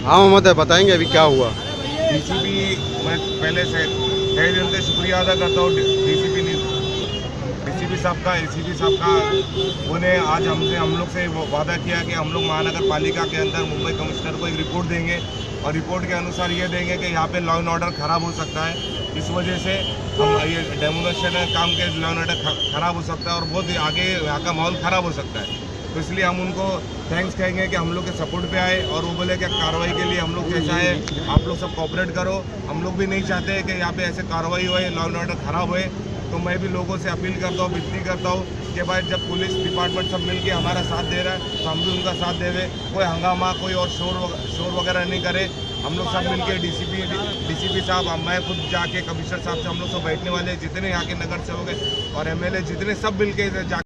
हाँ मोहम्मद है, बताएंगे अभी क्या हुआ। डीसीपी, मैं पहले से तहे दिल से शुक्रिया अदा करता हूँ डीसीपी साहब का, एसीपी साहब का। उन्हें आज हम लोग से वादा किया कि हम लोग महानगर पालिका के अंदर मुंबई कमिश्नर को एक रिपोर्ट देंगे और रिपोर्ट के अनुसार ये देंगे कि यहाँ पे लॉ एंड ऑर्डर ख़राब हो सकता है। इस वजह से हम ये डेमोनेशन काम के लॉ एंड ऑर्डर ख़राब हो सकता है और बहुत आगे यहाँ का माहौल ख़राब हो सकता है। तो इसलिए हम उनको थैंक्स कहेंगे कि हम लोग के सपोर्ट पे आए और वो बोले कि कार्रवाई के लिए हम लोग कैसा है, आप लोग सब कोऑपरेट करो। हम लोग भी नहीं चाहते कि यहाँ पे ऐसे कार्रवाई होए, लॉ एंड ऑर्डर ख़राब होए। तो मैं भी लोगों से अपील करता हूँ, विनती करता हूँ कि भाई जब पुलिस डिपार्टमेंट सब मिलके हमारा साथ दे रहा है तो हम भी उनका साथ देवे। कोई हंगामा, कोई और शोर वगैरह नहीं करे। हम लोग सब मिलके डीसीपी साहब, मैं खुद जाके कमिश्नर साहब से हम लोग सब बैठने वाले, जितने यहाँ के नगर सेवक और एमएलए जितने सब मिलके